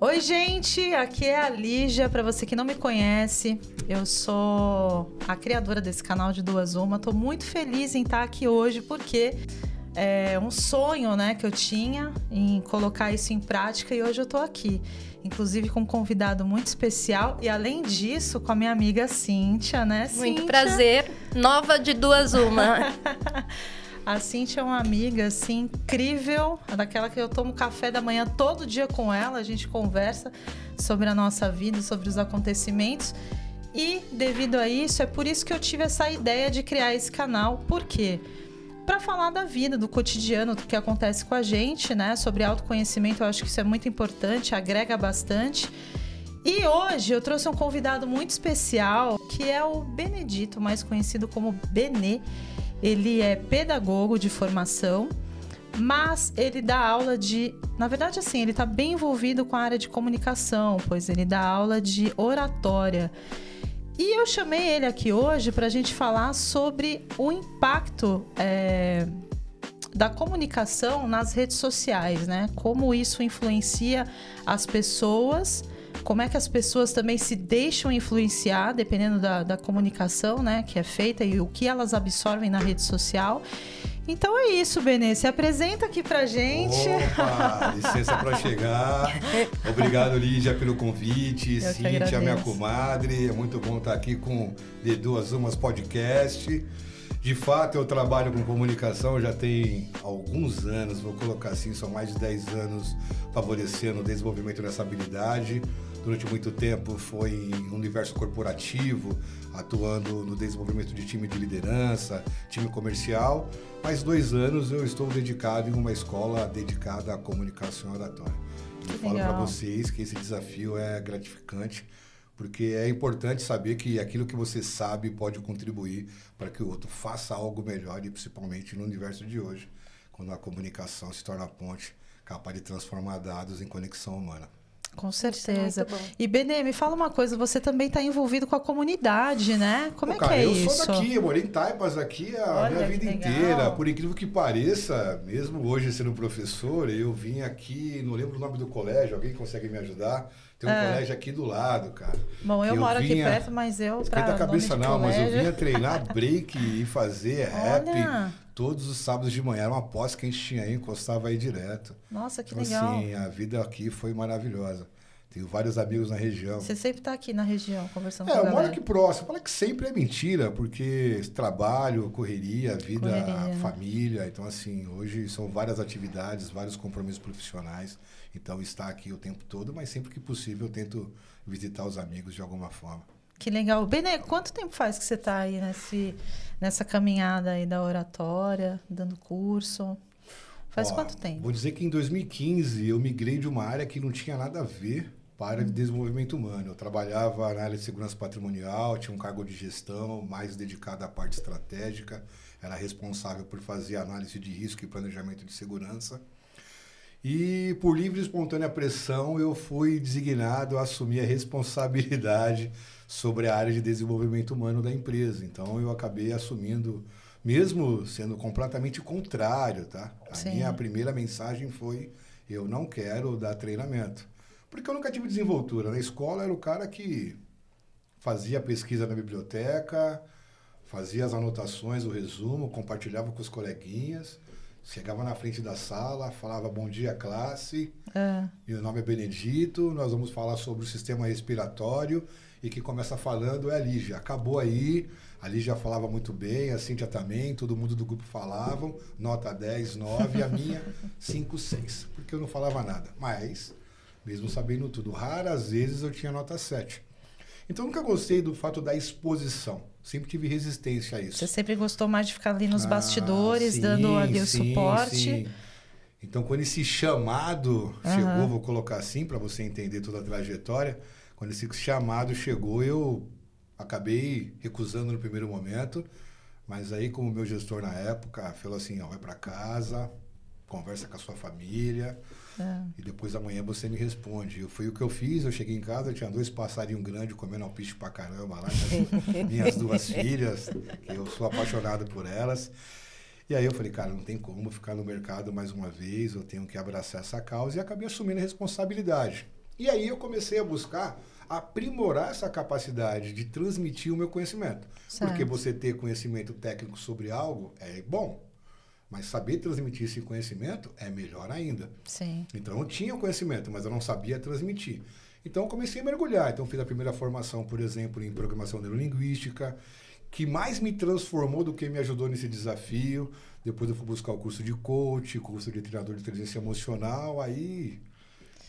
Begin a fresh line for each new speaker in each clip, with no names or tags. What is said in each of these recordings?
Oi, gente, aqui é a Lígia. Para você que não me conhece, eu sou a criadora desse canal de Duas Uma. Tô muito feliz em estar aqui hoje porque é um sonho, né, que eu tinha em colocar isso em prática e hoje eu tô aqui. Inclusive com um convidado muito especial e, além disso, com a minha amiga Cíntia, né, Cíntia?
Muito prazer, nova de Duas Uma.
A Cíntia é uma amiga, assim, incrível, daquela que eu tomo café da manhã todo dia com ela, a gente conversa sobre a nossa vida, sobre os acontecimentos. E, devido a isso, é por isso que eu tive essa ideia de criar esse canal. Por quê? Para falar da vida, do cotidiano, do que acontece com a gente, né? Sobre autoconhecimento, eu acho que isso é muito importante, agrega bastante. E hoje eu trouxe um convidado muito especial, que é o Benedito, mais conhecido como Benê. Ele é pedagogo de formação, mas ele dá aula de... Na verdade, assim, ele está bem envolvido com a área de comunicação, pois ele dá aula de oratória. E eu chamei ele aqui hoje para a gente falar sobre o impacto da comunicação nas redes sociais, né? Como isso influencia as pessoas, como é que as pessoas também se deixam influenciar, dependendo da comunicação, né, que é feita e o que elas absorvem na rede social. Então é isso, Benê. Se apresenta aqui pra gente.
Opa, licença para chegar. Obrigado, Lígia, pelo convite. Cíntia, minha comadre. É muito bom estar aqui com De Duas Umas Podcast. De fato, eu trabalho com comunicação já tem alguns anos, vou colocar assim, são mais de 10 anos favorecendo o desenvolvimento dessa habilidade. Durante muito tempo foi em universo corporativo, atuando no desenvolvimento de time de liderança, time comercial. Mais 2 anos eu estou dedicado em uma escola dedicada à comunicação oratória. Eu falo para vocês que esse desafio é gratificante, porque é importante saber que aquilo que você sabe pode contribuir para que o outro faça algo melhor, e principalmente no universo de hoje, quando a comunicação se torna a ponte capaz de transformar dados em conexão humana.
Com certeza. E, Benê, me fala uma coisa, você também está envolvido com a comunidade, né? Como
Cara,
é que é
eu
isso?
Eu sou daqui, eu morei em Taipas aqui a minha vida inteira. Por incrível que pareça, mesmo hoje sendo professor, eu vim aqui, não lembro o nome do colégio, alguém consegue me ajudar? Tem um colégio aqui do lado, cara.
Bom, eu moro aqui perto, mas eu...
Esquenta a cabeça não, mas eu vinha treinar break e fazer rap todos os sábados de manhã. Era uma pós que a gente tinha aí, encostava aí direto.
Nossa, que
então,
legal.
Assim, a vida aqui foi maravilhosa. Tenho vários amigos na região.
Você sempre está aqui na região, conversando com a galera.
Eu moro aqui próximo. Fala que sempre é mentira, porque trabalho, correria, vida, família. Então, assim, hoje são várias atividades, vários compromissos profissionais. Então, estar aqui o tempo todo, mas sempre que possível eu tento visitar os amigos de alguma forma.
Que legal. Benê, quanto tempo faz que você está aí nessa caminhada aí da oratória, dando curso? Faz quanto tempo?
Vou dizer que em 2015 eu migrei de uma área que não tinha nada a ver para a área de desenvolvimento humano. Eu trabalhava na área de segurança patrimonial, tinha um cargo de gestão mais dedicado à parte estratégica, era responsável por fazer análise de risco e planejamento de segurança. E por livre e espontânea pressão eu fui designado a assumir a responsabilidade sobre a área de desenvolvimento humano da empresa. Então eu acabei assumindo, mesmo sendo completamente contrário, tá? Minha primeira mensagem foi: eu não quero dar treinamento. Porque eu nunca tive desenvoltura. Na escola era o cara que fazia pesquisa na biblioteca, fazia as anotações, o resumo, compartilhava com os coleguinhas, chegava na frente da sala, falava bom dia, classe, meu nome é Benedito, nós vamos falar sobre o sistema respiratório, e quem começa falando é a Lígia. Acabou aí, a Lígia falava muito bem, a Cíntia também, todo mundo do grupo falavam, nota 10, 9, a minha 5, 6, porque eu não falava nada. Mas, mesmo sabendo tudo, raras vezes eu tinha nota 7. Então, nunca gostei do fato da exposição. Sempre tive resistência a isso.
Você sempre gostou mais de ficar ali nos bastidores, dando ali o suporte? Sim.
Então, quando esse chamado chegou, vou colocar assim, para você entender toda a trajetória, quando esse chamado chegou, eu acabei recusando no primeiro momento, mas aí, como meu gestor na época falou assim, ó, vai para casa, conversa com a sua família, e depois amanhã você me responde. Foi o que eu fiz, eu cheguei em casa, tinha 2 passarinhos grandes comendo alpiste pra caramba lá, minhas 2 filhas, que eu sou apaixonado por elas. E aí eu falei, cara, não tem como ficar no mercado mais uma vez, eu tenho que abraçar essa causa, e acabei assumindo a responsabilidade. E aí eu comecei a buscar aprimorar essa capacidade de transmitir o meu conhecimento.
Certo.
Porque você ter conhecimento técnico sobre algo é bom, mas saber transmitir esse conhecimento é melhor ainda.
Sim.
Então eu tinha o conhecimento, mas eu não sabia transmitir. Então eu comecei a mergulhar. Então fiz a primeira formação, por exemplo, em programação neurolinguística, que mais me transformou do que me ajudou nesse desafio. Depois eu fui buscar o curso de coach, curso de treinador de inteligência emocional. Aí,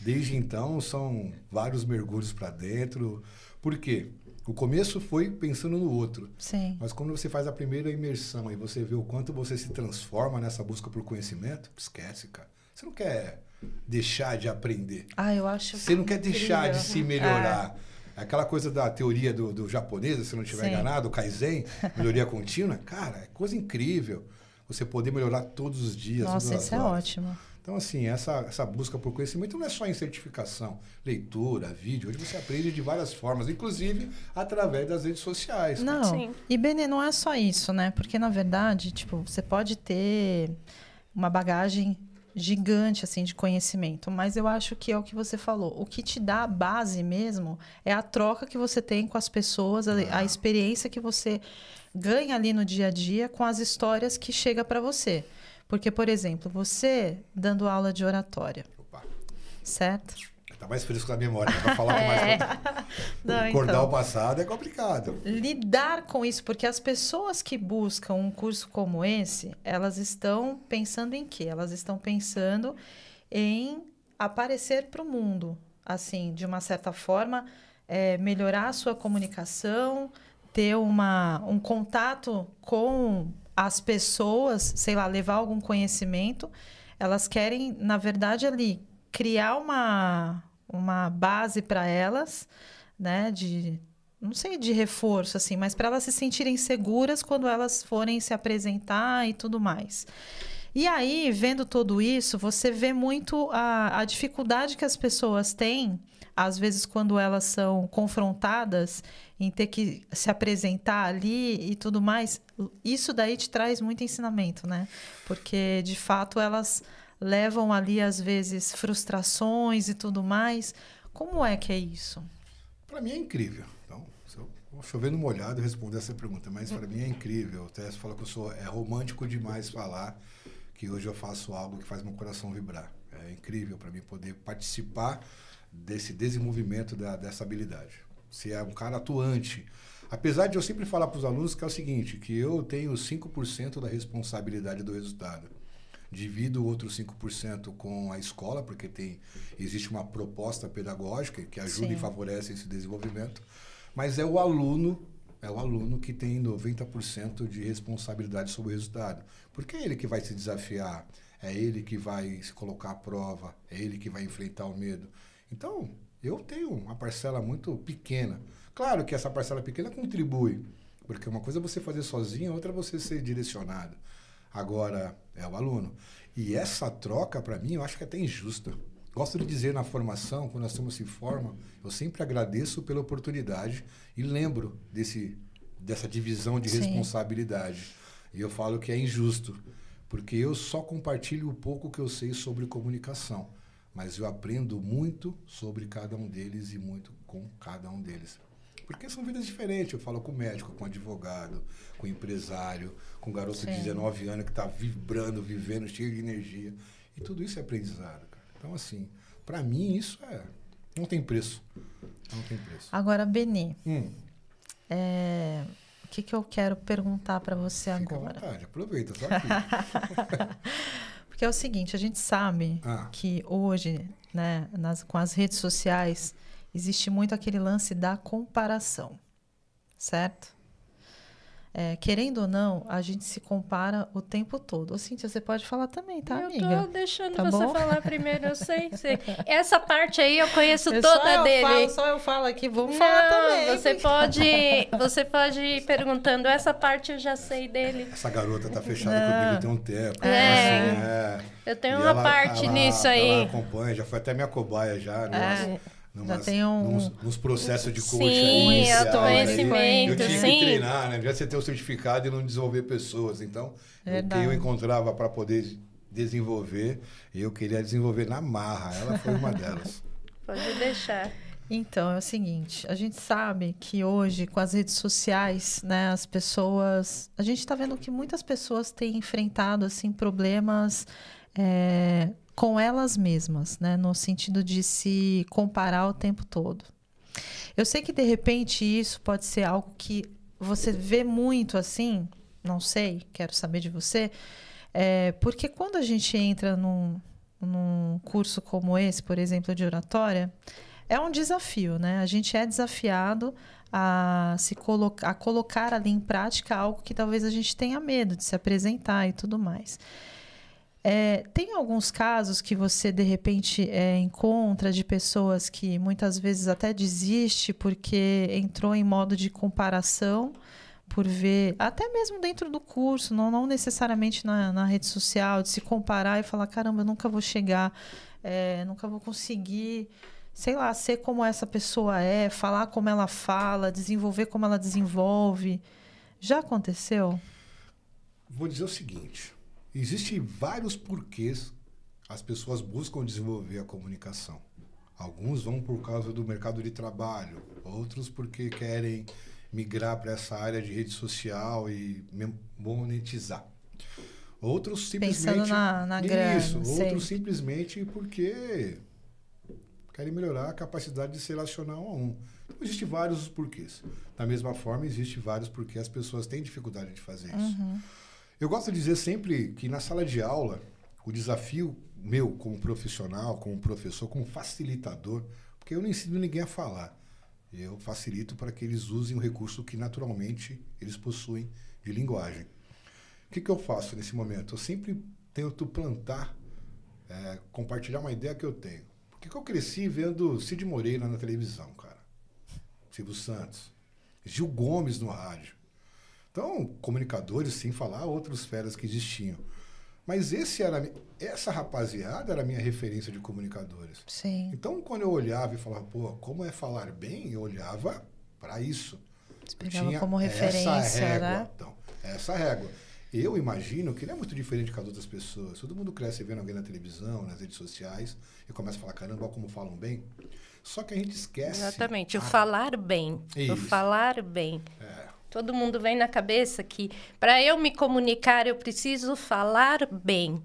desde então, são vários mergulhos para dentro. Por quê? O começo foi pensando no outro.
Sim.
Mas quando você faz a primeira imersão e você vê o quanto você se transforma nessa busca por conhecimento, esquece, cara. Você não quer deixar de aprender.
Eu acho
Você não quer deixar de se melhorar.
É.
Aquela coisa da teoria do japonês, se não estiver enganado, o Kaizen, melhoria contínua. Cara, é coisa incrível. Você poder melhorar todos os dias.
Nossa, isso é ótimo.
Então, assim, essa busca por conhecimento não é só em certificação, leitura, vídeo. Hoje você aprende de várias formas, inclusive através das redes sociais.
Não,
Sim.
E Benê, não é só isso, né? Porque, na verdade, tipo, você pode ter uma bagagem gigante, assim, de conhecimento. Mas eu acho que é o que você falou. O que te dá a base mesmo é a troca que você tem com as pessoas, a experiência que você ganha ali no dia a dia com as histórias que chega para você. Porque, por exemplo, você dando aula de oratória,
Opa.
certo?
Tá mais fresco na memória, para falar com mais...
Não,
Recordar
então,
o passado é complicado.
lidar com isso, porque as pessoas que buscam um curso como esse, elas estão pensando em quê? Elas estão pensando em aparecer para o mundo, assim, de uma certa forma, melhorar a sua comunicação, ter um contato com as pessoas, sei lá, levar algum conhecimento. Elas querem, na verdade, ali, criar uma base para elas, né, não sei, de reforço, assim, mas para elas se sentirem seguras quando elas forem se apresentar e tudo mais. E aí, vendo tudo isso, você vê muito a dificuldade que as pessoas têm, às vezes, quando elas são confrontadas em ter que se apresentar ali e tudo mais. Isso daí te traz muito ensinamento, né? Porque, de fato, elas levam ali, às vezes, frustrações e tudo mais. Como é que é isso?
Para mim é incrível. Então, se eu vou chover no molhado responder essa pergunta, mas para mim é incrível. Até você fala que eu sou romântico demais falar que hoje eu faço algo que faz meu coração vibrar. É incrível para mim poder participar desse desenvolvimento dessa habilidade. Se é um cara atuante. Apesar de eu sempre falar para os alunos que é o seguinte, que eu tenho 5% da responsabilidade do resultado. Divido o outro 5% com a escola, porque existe uma proposta pedagógica que ajuda
Sim.
e favorece esse desenvolvimento. Mas é o aluno que tem 90% de responsabilidade sobre o resultado. Porque é ele que vai se desafiar, é ele que vai se colocar à prova, é ele que vai enfrentar o medo. Então, eu tenho uma parcela muito pequena. Claro que essa parcela pequena contribui, porque uma coisa é você fazer sozinho, outra é você ser direcionado. Agora, é o aluno. E essa troca, para mim, eu acho que é até injusta. Gosto de dizer na formação, quando nós estamos se formam, eu sempre agradeço pela oportunidade e lembro dessa divisão de responsabilidade. E eu falo que é injusto, porque eu só compartilho o pouco que eu sei sobre comunicação, mas eu aprendo muito sobre cada um deles e muito com cada um deles. Porque são vidas diferentes. Eu falo com médico, com advogado, com empresário, com garoto de 19 anos que está vibrando, vivendo, cheio de energia. E tudo isso é aprendizado, cara. Então, assim, para mim isso não tem preço. Não tem preço.
Agora, Benê, o que eu quero perguntar para você
Fica
agora?
à vontade, aproveita, tô aqui.
Porque é o seguinte, a gente sabe que hoje, né, com as redes sociais, existe muito aquele lance da comparação, certo? Querendo ou não, a gente se compara o tempo todo. Ô, Cíntia, você pode falar também, tá, amiga?
Eu tô deixando
Tá
você
bom?
falar primeiro, eu sei. Essa parte aí eu conheço toda dele.
Só eu falo aqui, vamos falar também.
Você pode ir perguntando, essa parte eu já sei dele.
Essa garota tá fechada comigo tem um tempo.
Eu tenho
E
uma
ela
parte nisso aí.
Ela acompanha, já foi até minha cobaia já.
Já tem
nos processos de coach
Sim,
aí,
autoconhecimento,
eu tinha
sim.
que treinar, né? Já você ter o certificado e não desenvolver pessoas. Então, o que eu encontrava para poder desenvolver, eu queria desenvolver na marra. Ela foi uma delas.
Pode deixar.
Então, é o seguinte, a gente sabe que hoje, com as redes sociais, né, as pessoas... A gente está vendo que muitas pessoas têm enfrentado, assim, problemas com elas mesmas, né, no sentido de se comparar o tempo todo. Eu sei que, de repente, isso pode ser algo que você vê muito, assim, não sei, quero saber de você, porque quando a gente entra num curso como esse, por exemplo, de oratória... É um desafio, né? A gente é desafiado a colocar ali em prática algo que talvez a gente tenha medo de se apresentar e tudo mais. Tem alguns casos que você, de repente, encontra de pessoas que muitas vezes até desiste porque entrou em modo de comparação, por ver, até mesmo dentro do curso, não necessariamente na rede social, de se comparar e falar, caramba, eu nunca vou chegar, nunca vou conseguir... sei lá, ser como essa pessoa falar como ela fala, desenvolver como ela desenvolve. Já aconteceu?
Vou dizer o seguinte, existem vários porquês as pessoas buscam desenvolver a comunicação. Alguns vão por causa do mercado de trabalho, outros porque querem migrar para essa área de rede social e monetizar. Outros simplesmente...
Pensando na grana,
isso, outros simplesmente porque... querem melhorar a capacidade de se relacionar um a um. Então, existem vários porquês. Da mesma forma, existem vários porquês as pessoas têm dificuldade de fazer isso.
Uhum.
Eu gosto de dizer sempre que na sala de aula, o desafio meu como profissional, como professor, como facilitador, porque eu não ensino ninguém a falar. Eu facilito para que eles usem o recurso que naturalmente eles possuem de linguagem. O que eu faço nesse momento? Eu sempre tento plantar, compartilhar uma ideia que eu tenho. Porque eu cresci vendo Cid Moreira na televisão, cara. Silvio Santos. Gil Gomes no rádio. Então, comunicadores, sem falar outros feras que existiam. Mas essa rapaziada era a minha referência de comunicadores.
Sim.
Então, quando eu olhava e falava, pô, como é falar bem? Eu olhava para isso.
Você pegava como referência,
essa régua,
né?
Então, essa régua. Eu imagino que não é muito diferente com as outras pessoas. Todo mundo cresce vendo alguém na televisão, nas redes sociais, e começa a falar, caramba, como falam bem. Só que a gente esquece...
Exatamente, o falar bem.
Isso.
O falar bem. Todo mundo vem na cabeça que, para eu me comunicar, eu preciso falar bem.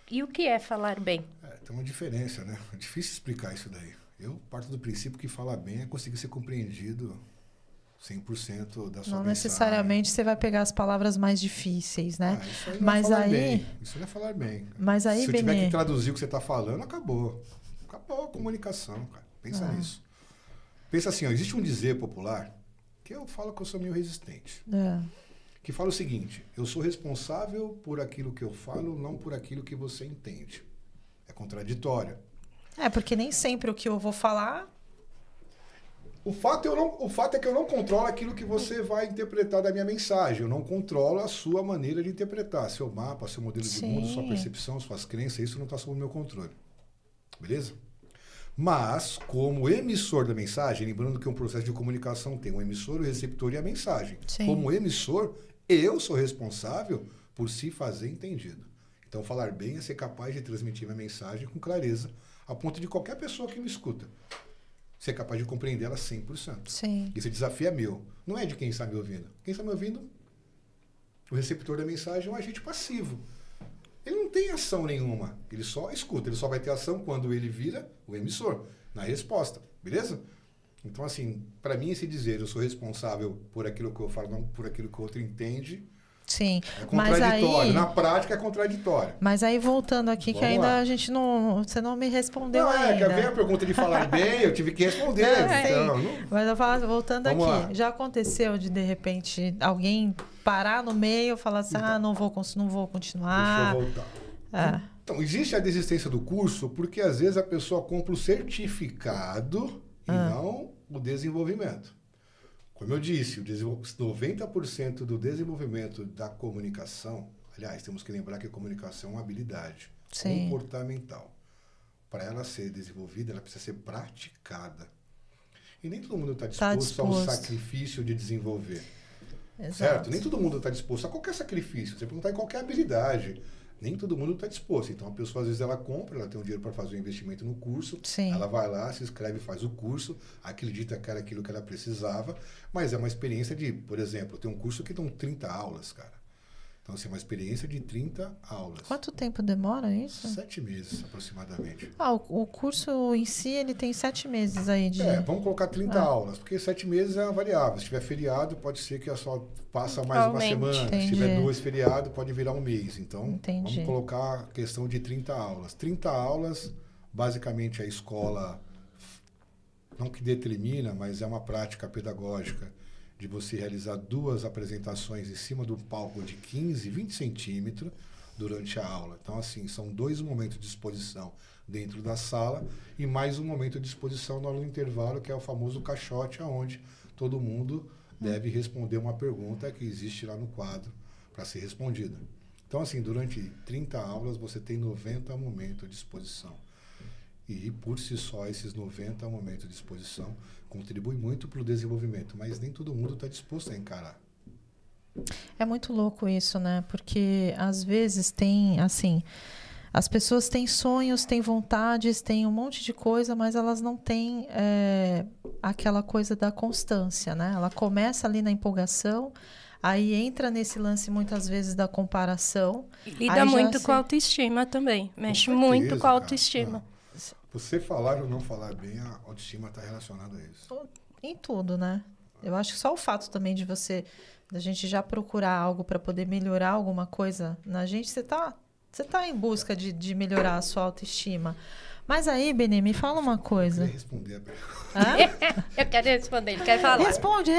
E o que é falar bem?
Tem uma diferença, né? É difícil explicar isso daí. Eu parto do princípio que falar bem é conseguir ser compreendido 100% da sua
Não
mensagem.
necessariamente você vai pegar as palavras mais difíceis, né?
Isso aí não
mas
é falar
aí,
bem. Isso não é falar bem.
Mas aí,
se eu tiver que traduzir o que você está falando, acabou. Acabou a comunicação, cara. Pensa nisso. Pensa assim, ó, existe um dizer popular que eu falo que eu sou meio resistente. Que fala o seguinte, eu sou responsável por aquilo que eu falo, não por aquilo que você entende. É contraditório.
Porque nem sempre o que eu vou falar...
O fato é que eu não controlo aquilo que você vai interpretar da minha mensagem. Eu não controlo a sua maneira de interpretar. Seu mapa, seu modelo de mundo, sua percepção, suas crenças, isso não está sob o meu controle. Beleza? Mas, como emissor da mensagem, lembrando que um processo de comunicação tem um emissor, o receptor e a mensagem.
Sim.
Como emissor, eu sou responsável por se fazer entendido. Então, falar bem é ser capaz de transmitir minha mensagem com clareza, a ponto de qualquer pessoa que me escuta ser capaz de compreender ela 100%.
Sim.
Esse desafio é meu. Não é de quem está me ouvindo. Quem está me ouvindo, o receptor da mensagem é um agente passivo. Ele não tem ação nenhuma. Ele só escuta. Ele só vai ter ação quando ele vira o emissor, na resposta. Beleza? Então, assim, para mim, esse dizer eu sou responsável por aquilo que eu falo, não por aquilo que o outro entende,
Sim.
é contraditório.
Mas aí,
na prática, é contraditório.
Mas aí, voltando aqui, que ainda a gente não... Você não me respondeu ainda.
Que veio a pergunta de falar bem, eu tive que responder.
Mas eu falo, voltando
Vamos
aqui,
lá.
já aconteceu de repente, alguém parar no meio e falar assim, não vou continuar.
Deixa eu voltar. Então, existe a desistência do curso porque, às vezes, a pessoa compra o certificado e não o desenvolvimento. Como eu disse, 90% do desenvolvimento da comunicação, aliás, temos que lembrar que a comunicação é uma habilidade comportamental. Para ela ser desenvolvida, ela precisa ser praticada. E nem todo mundo está disposto ao sacrifício de desenvolver.
Exato.
Certo? Nem todo mundo está disposto a qualquer sacrifício. Você perguntar em qualquer habilidade. nem todo mundo está disposto. Então, a pessoa, às vezes, ela compra, ela tem um dinheiro para fazer um investimento no curso,
Sim.
ela vai lá, se inscreve, faz o curso, acredita que era aquilo que ela precisava, mas é uma experiência de, por exemplo, tem um curso que dão 30 aulas, cara. Então, assim, é uma experiência de 30 aulas.
Quanto tempo demora isso?
7 meses, aproximadamente.
O curso em si, ele tem 7 meses aí de...
Vamos colocar 30 aulas, porque 7 meses é uma variável. Se tiver feriado, pode ser que só passa mais uma semana.
Entendi.
Se tiver 2 feriados, pode virar um mês. Então,
Entendi.
vamos colocar a questão de 30 aulas. 30 aulas, basicamente, a escola, não que determina, mas é uma prática pedagógica de você realizar 2 apresentações em cima do palco de 15, 20 centímetros durante a aula. Então, assim, são 2 momentos de exposição dentro da sala e mais um momento de exposição na hora do intervalo, que é o famoso caixote, onde todo mundo deve responder uma pergunta que existe lá no quadro para ser respondida. Então, assim, durante 30 aulas, você tem 90 momentos de exposição. E, por si só, esses 90 momentos de exposição contribuem muito para o desenvolvimento, mas nem todo mundo está disposto a encarar.
É muito louco isso, né? Porque, às vezes, tem, assim... As pessoas têm sonhos, têm vontades, têm um monte de coisa, mas elas não têm aquela coisa da constância, né? Ela começa ali na empolgação, aí entra nesse lance, muitas vezes, da comparação.
Lida muito com a autoestima também. Mexe muito com a autoestima.
Cara. Você falar ou não falar bem, a autoestima está relacionada a isso.
Em tudo, né? Eu acho que só o fato também da gente já procurar algo para poder melhorar alguma coisa na gente, você tá em busca de melhorar a sua autoestima. Mas aí, Benê, me fala uma coisa.
Eu queria responder a pergunta.
Eu quero responder, ele quer falar.
Responde.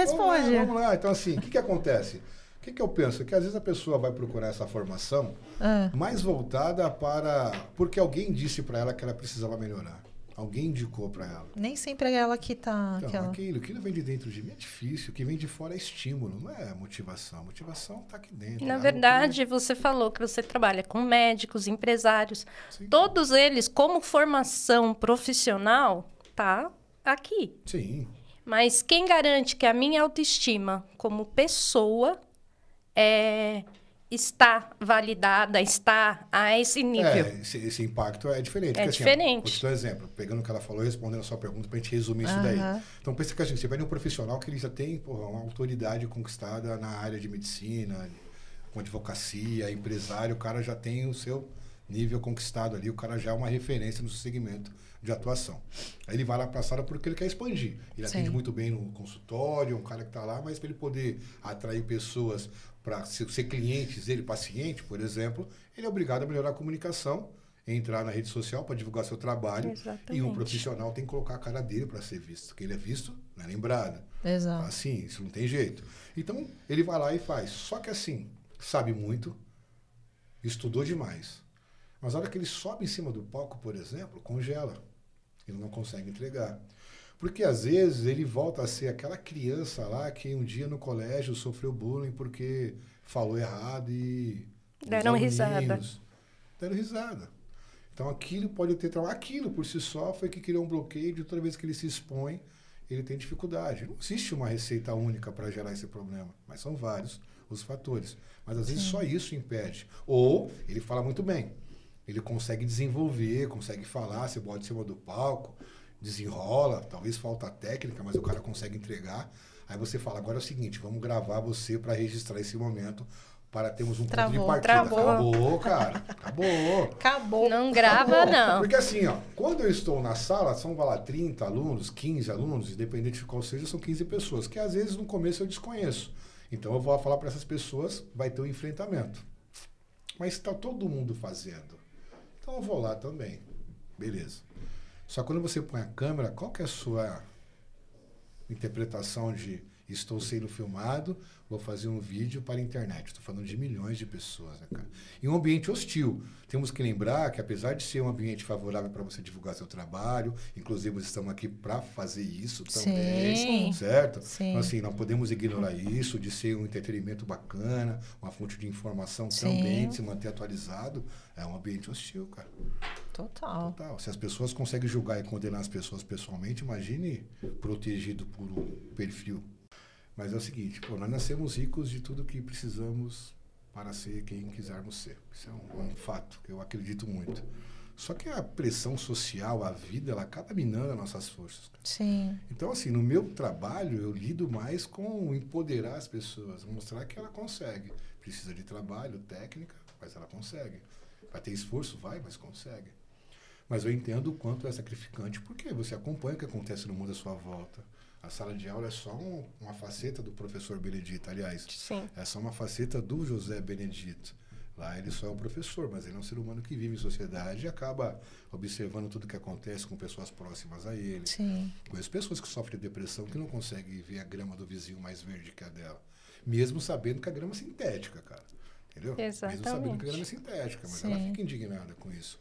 Vamos lá. Então, assim, o que acontece? O que eu penso? Que às vezes a pessoa vai procurar essa formação mais voltada para... Porque alguém disse para ela que ela precisava melhorar. Alguém indicou para ela.
Nem sempre é ela que tá...
Então, aquilo que vem de dentro de mim é difícil. O que vem de fora é estímulo, não é motivação. A motivação está aqui dentro.
Na verdade, você falou que você trabalha com médicos, empresários.
Sim.
Todos eles, como formação profissional, tá aqui.
Sim.
Mas quem garante que a minha autoestima como pessoa está validada, está a esse nível?
Esse impacto é diferente.
É
porque,
diferente.
Assim, vou te dar um exemplo. Pegando o que ela falou e respondendo a sua pergunta para a gente resumir isso daí. Então, pensa que a gente, você pega um profissional que ele já tem uma autoridade conquistada na área de medicina, com advocacia, empresário, o cara já tem o seu nível conquistado ali, o cara já é uma referência no seu segmento de atuação. Aí ele vai lá para a sala porque ele quer expandir. Ele atende muito bem no consultório, um cara que está lá, mas para ele poder atrair pessoas para ser clientes dele, paciente, por exemplo, ele é obrigado a melhorar a comunicação, entrar na rede social para divulgar seu trabalho.
Exatamente.
E um profissional tem que colocar a cara dele para ser visto. Porque ele é visto, não é lembrado.
Exato.
Assim, isso não tem jeito. Então, ele vai lá e faz. Só que assim, sabe muito, estudou demais. Mas a hora que ele sobe em cima do palco, por exemplo, congela. Ele não consegue entregar. Porque, às vezes, ele volta a ser aquela criança lá que um dia no colégio sofreu bullying porque falou errado e...
Deram risada.
Deram risada. Então, aquilo pode ter... Aquilo, por si só, foi que criou um bloqueio de toda vez que ele se expõe, ele tem dificuldade. Não existe uma receita única para gerar esse problema, mas são vários os fatores. Mas, às vezes, só isso impede. Ou ele fala muito bem. Ele consegue desenvolver, consegue falar, você bota em cima do palco, desenrola, talvez falta técnica, mas o cara consegue entregar. Aí você fala, agora é o seguinte, vamos gravar você para registrar esse momento, para termos um ponto de partida. Acabou, cara. Acabou.
Não grava, não.
Porque assim, ó, quando eu estou na sala, são, vai lá, 30 alunos, 15 alunos, independente de qual seja, são 15 pessoas, que às vezes no começo eu desconheço. Então eu vou falar para essas pessoas, vai ter um enfrentamento. Mas está todo mundo fazendo. Então eu vou lá também. Beleza. Só que quando você põe a câmera, qual que é a sua interpretação de estou sendo filmado, vou fazer um vídeo para a internet? Estou falando de milhões de pessoas, né, cara? Em um ambiente hostil. Temos que lembrar que, apesar de ser um ambiente favorável para você divulgar seu trabalho, inclusive estamos aqui para fazer isso também,
Sim.
certo?
Sim.
Então, assim, não podemos ignorar isso, de ser um entretenimento bacana, uma fonte de informação também, de se manter atualizado. É um ambiente hostil, cara.
Total.
Se as pessoas conseguem julgar e condenar as pessoas pessoalmente, imagine protegido por um perfil. Mas é o seguinte, nós nascemos ricos de tudo que precisamos para ser quem quisermos ser. Isso é um fato que eu acredito muito. Só que a pressão social, a vida, ela acaba minando as nossas forças.
Sim.
Então, assim, no meu trabalho, eu lido mais com empoderar as pessoas, mostrar que ela consegue. Precisa de trabalho, técnica, mas ela consegue. Vai ter esforço? Vai, mas consegue. Mas eu entendo o quanto é sacrificante, porque você acompanha o que acontece no mundo à sua volta. A sala de aula é só uma faceta do professor Benedito, aliás.
Sim.
É só uma faceta do José Benedito. Lá ele só é um professor, mas ele é um ser humano que vive em sociedade e acaba observando tudo que acontece com pessoas próximas a ele.
Sim.
Conheço pessoas que sofrem de depressão que não conseguem ver a grama do vizinho mais verde que a dela. Mesmo sabendo que a grama é sintética, cara. Entendeu?
Exatamente.
Mesmo sabendo que a grama é sintética, mas
Sim.
ela fica indignada com isso.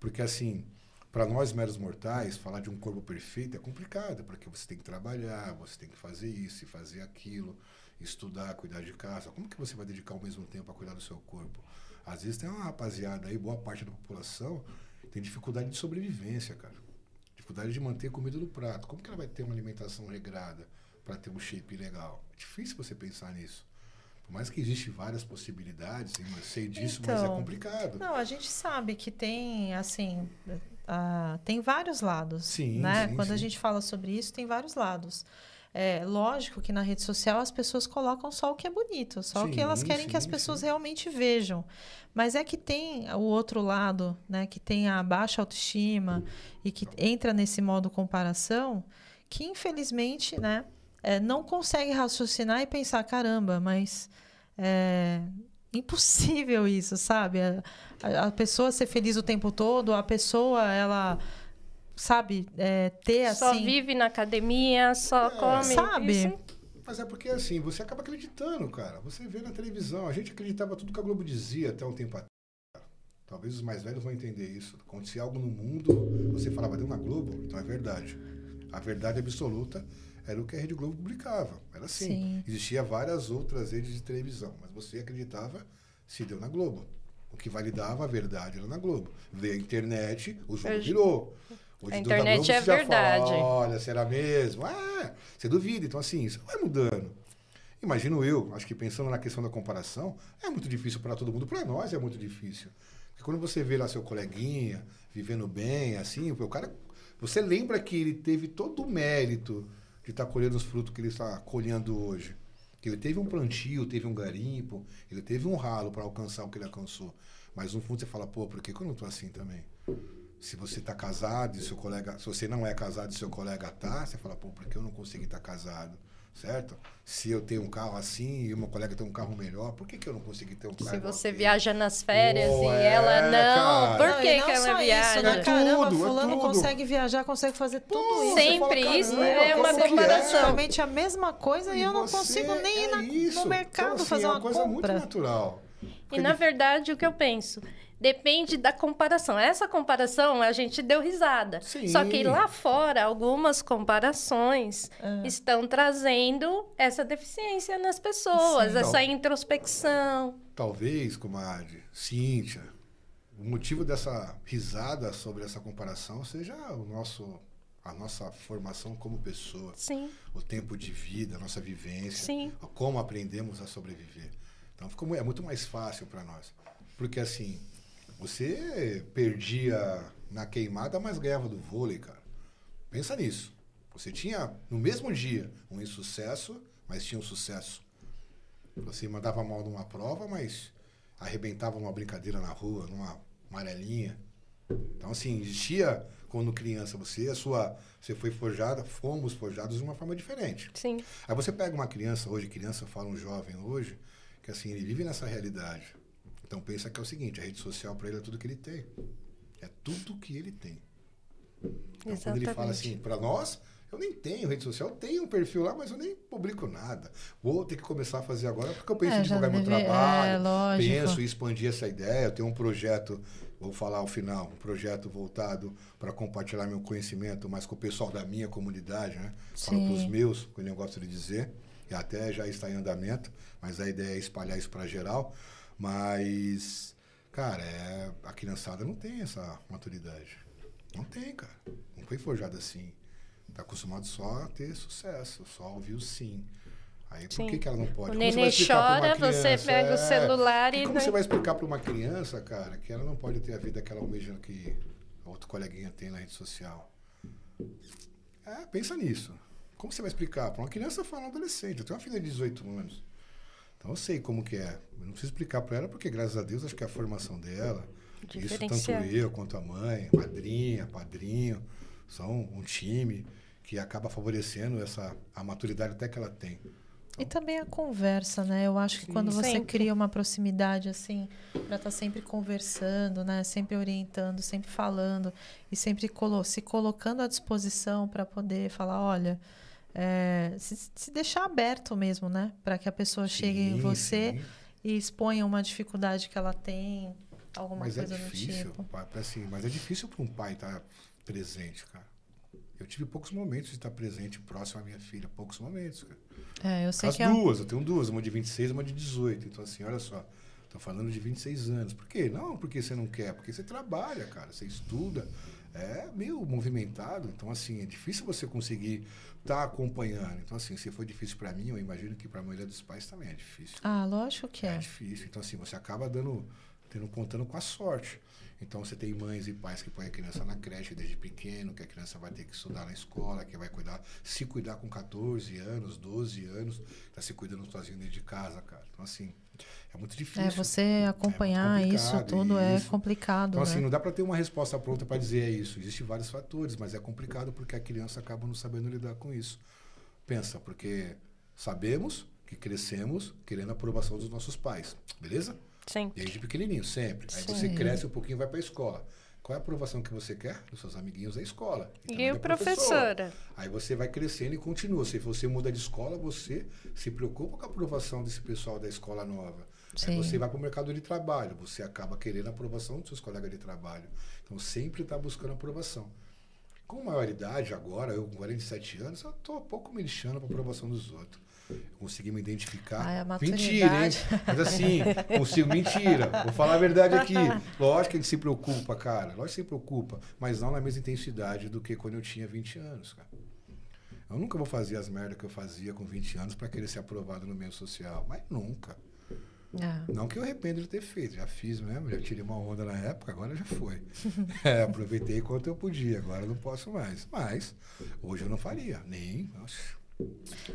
Porque, assim, para nós meros mortais, falar de um corpo perfeito é complicado, porque você tem que trabalhar, você tem que fazer isso e fazer aquilo, estudar, cuidar de casa. Como que você vai dedicar ao mesmo tempo a cuidar do seu corpo? Às vezes tem uma rapaziada aí, boa parte da população, tem dificuldade de sobrevivência, cara. Dificuldade de manter comida no prato. Como que ela vai ter uma alimentação regrada para ter um shape legal? É difícil você pensar nisso. Por mais que existem várias possibilidades, eu sei disso, mas é complicado.
Não, a gente sabe que tem, assim, tem vários lados,
Sim,
né?
sim,
Quando a
sim.
gente fala sobre isso, tem vários lados. É lógico que na rede social as pessoas colocam só o que é bonito, só o que elas
Sim,
querem que as
sim,
pessoas
sim.
realmente vejam. Mas é que tem o outro lado, né? Que tem a baixa autoestima e que entra nesse modo comparação, que infelizmente, né? Não consegue raciocinar e pensar, caramba, mas é impossível isso, sabe? A pessoa ser feliz o tempo todo, a pessoa, ela, sabe, ter
Só
assim...
vive na academia, só come.
Sabe?
Isso.
Mas é porque, assim, você acaba acreditando, cara. Você vê na televisão. A gente acreditava tudo que a Globo dizia até um tempo atrás. Talvez os mais velhos vão entender isso. Acontecia algo no mundo, você falava, deu na Globo? Então é verdade. A verdade absoluta era o que a Rede Globo publicava. Era assim.
Sim.
Existia várias outras redes de televisão, mas você acreditava se deu na Globo. O que validava a verdade era na Globo. Veio a internet, o jogo virou. Hoje,
A
deu na
internet
Globo,
é
você já
verdade.
fala, olha, será mesmo? Você duvida. Então, assim, isso vai mudando. Imagino eu, acho que pensando na questão da comparação, é muito difícil para todo mundo. Para nós é muito difícil. Porque quando você vê lá seu coleguinha vivendo bem, assim, o cara, você lembra que ele teve todo o mérito de estar colhendo os frutos que ele está colhendo hoje. Que ele teve um plantio, teve um garimpo, ele teve um ralo para alcançar o que ele alcançou. Mas no fundo você fala, pô, por que eu não tô assim também? Se você está casado e seu colega... Se você não é casado e seu colega tá, você fala, pô, por que eu não consegui estar casado? Certo? Se eu tenho um carro assim e o meu colega tem um carro melhor, por que eu não consegui ter um carro
Se
igual
você
aquele?
viaja nas férias
Pô,
e ela não,
cara.
por que
e não
que ela
só
viaja?
Isso, né?
É
Caramba,
tudo, é
fulano
tudo.
consegue viajar, consegue fazer tudo
Pô,
isso.
você
Sempre
fala,
isso
caramba,
é uma
como que é?
comparação.
Praticamente a mesma coisa e eu não
você
consigo nem ir
isso.
no mercado
Então, assim,
fazer
é
uma
uma coisa muito
compra.
natural.
E, na verdade, o que eu penso? Depende da comparação. Essa comparação, a gente deu risada.
Sim.
Só que lá fora, algumas comparações estão trazendo essa deficiência nas pessoas,
Sim.
essa
Então,
introspecção.
talvez, comadre, Cíntia, o motivo dessa risada sobre essa comparação seja a nossa formação como pessoa.
Sim,
O tempo de vida, a nossa vivência,
sim.
como aprendemos a sobreviver. Então é muito mais fácil para nós. Porque assim, você perdia na queimada, mas ganhava do vôlei, cara. Pensa nisso. Você tinha, no mesmo dia, um insucesso, mas tinha um sucesso. Você mandava mal numa prova, mas arrebentava numa brincadeira na rua, numa amarelinha. Então, assim, existia, quando criança, você foi forjada, fomos forjados de uma forma diferente.
Sim.
Aí você pega uma criança hoje, fala um jovem hoje, que assim, ele vive nessa realidade. Então pensa que é o seguinte, a rede social para ele é tudo que ele tem. É tudo que ele tem. Então quando ele fala assim, para nós, eu nem tenho rede social, eu tenho um perfil lá, mas eu nem publico nada. Vou ter que começar a fazer agora, porque eu penso em divulgar meu trabalho, penso em expandir essa ideia, eu tenho um projeto, vou falar ao final, um projeto voltado para compartilhar meu conhecimento, mas com o pessoal da minha comunidade, né? Falo para os meus, que eu gosto de dizer, e até já está em andamento, mas a ideia é espalhar isso para geral. Mas, cara, a criançada não tem essa maturidade. Não tem, cara. Não foi forjada assim. Tá acostumado só a ter sucesso, só ouvir o sim. Aí por que ela não pode?
O neném chora, você pega o celular e...
Como você vai explicar para uma criança, cara, que ela não pode ter a vida que ela almeja que outro coleguinha tem na rede social? Pensa nisso. Como você vai explicar? Para uma criança falar um adolescente. Eu tenho uma filha de 18 anos. Então eu sei como que é. Eu não preciso explicar para ela, porque graças a Deus acho que é a formação dela. Isso tanto eu quanto a mãe, madrinha, padrinho, são um time que acaba favorecendo a maturidade até que ela tem.
E também a conversa, né? Eu acho que quando você cria uma proximidade assim, para estar sempre conversando, né? Sempre orientando, sempre falando e sempre se colocando à disposição para poder falar, olha, se deixar aberto mesmo, né? Para que a pessoa chegue em você e exponha uma dificuldade que ela tem, alguma coisa do tipo.
Mas é difícil para um pai estar presente, cara. Eu tive poucos momentos de estar presente próximo à minha filha, poucos momentos, cara.
Eu sei
As duas, eu tenho duas, uma de 26 e uma de 18. Então, assim, olha só, tô falando de 26 anos. Por quê? Não porque você não quer, porque você trabalha, cara, você estuda, é meio movimentado. Então, assim, é difícil você conseguir estar acompanhando. Então, assim, se for difícil para mim, eu imagino que para a maioria dos pais também é difícil.
Lógico que é.
É difícil. Então, assim, você acaba contando com a sorte. Então, você tem mães e pais que põem a criança na creche desde pequeno, que a criança vai ter que estudar na escola, que vai se cuidar com 14 anos, 12 anos, tá se cuidando sozinho dentro de casa, cara. Então, assim, é muito difícil.
Você acompanhar isso tudo é complicado,
então,
né?
assim, não dá para ter uma resposta pronta para dizer isso. Existem vários fatores, mas é complicado porque a criança acaba não sabendo lidar com isso. Pensa, porque sabemos que crescemos querendo a aprovação dos nossos pais, beleza?
Sim.
Desde pequenininho, sempre. Aí você cresce um pouquinho e vai para a escola. Qual é a aprovação que você quer dos seus amiguinhos da escola?
E o professora?
Aí você vai crescendo e continua. Se você muda de escola, você se preocupa com a aprovação desse pessoal da escola nova. Aí você vai para o mercado de trabalho, você acaba querendo a aprovação dos seus colegas de trabalho. Então, sempre está buscando aprovação. Com maioridade, agora, eu com 47 anos, eu estou pouco me lixando para a aprovação dos outros. Eu consegui me identificar. Mentira, hein? Mas assim, consigo. Mentira. Vou falar a verdade aqui. Lógico que a gente se preocupa, cara. Lógico que se preocupa. Mas não na mesma intensidade do que quando eu tinha 20 anos, cara. Eu nunca vou fazer as merdas que eu fazia com 20 anos para querer ser aprovado no meio social. Mas nunca. Não que eu arrependo de ter feito. Já fiz mesmo. Já tirei uma onda na época, agora já foi. Aproveitei quanto eu podia. Agora eu não posso mais. Mas hoje eu não faria. Nem... Nossa.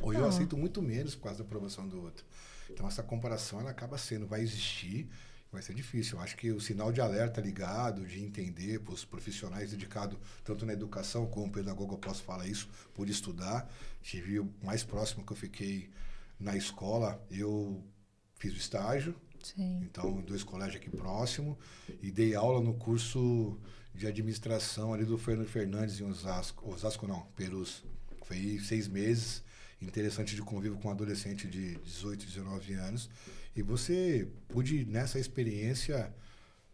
Hoje eu aceito muito menos por causa da aprovação do outro. Então essa comparação ela acaba vai existir, vai ser difícil. Eu acho que o sinal de alerta ligado, de entender para os profissionais dedicados tanto na educação como pedagogo, eu posso falar isso por estudar. Tive o mais próximo que eu fiquei na escola, eu fiz o estágio. Então, em 2 colégios aqui próximo e dei aula no curso de administração ali do Fernando Fernandes em Osasco. Osasco não, Perus. Foi 6 meses, interessante de convívio com um adolescente de 18, 19 anos. E você pôde, nessa experiência,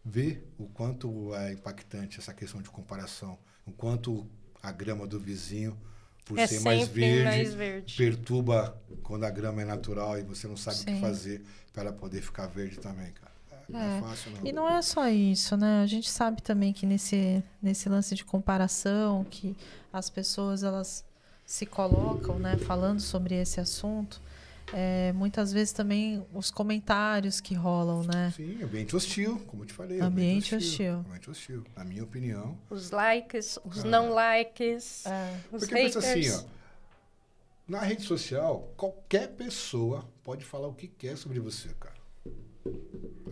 ver o quanto é impactante essa questão de comparação. O quanto a grama do vizinho, por ser mais verde, perturba quando a grama é natural e você não sabe o que fazer para ela poder ficar verde também, cara. Não é fácil, não.
E não é só isso, né? A gente sabe também que nesse lance de comparação, que as pessoas, elas se colocam, né, falando sobre esse assunto, muitas vezes também os comentários que rolam, né?
Sim, ambiente hostil, como eu te falei.
Ambiente hostil.
Ambiente hostil, na minha opinião.
Os likes, os não likes, os
porque
haters.
Pensa assim, ó, na rede social, qualquer pessoa pode falar o que quer sobre você, cara.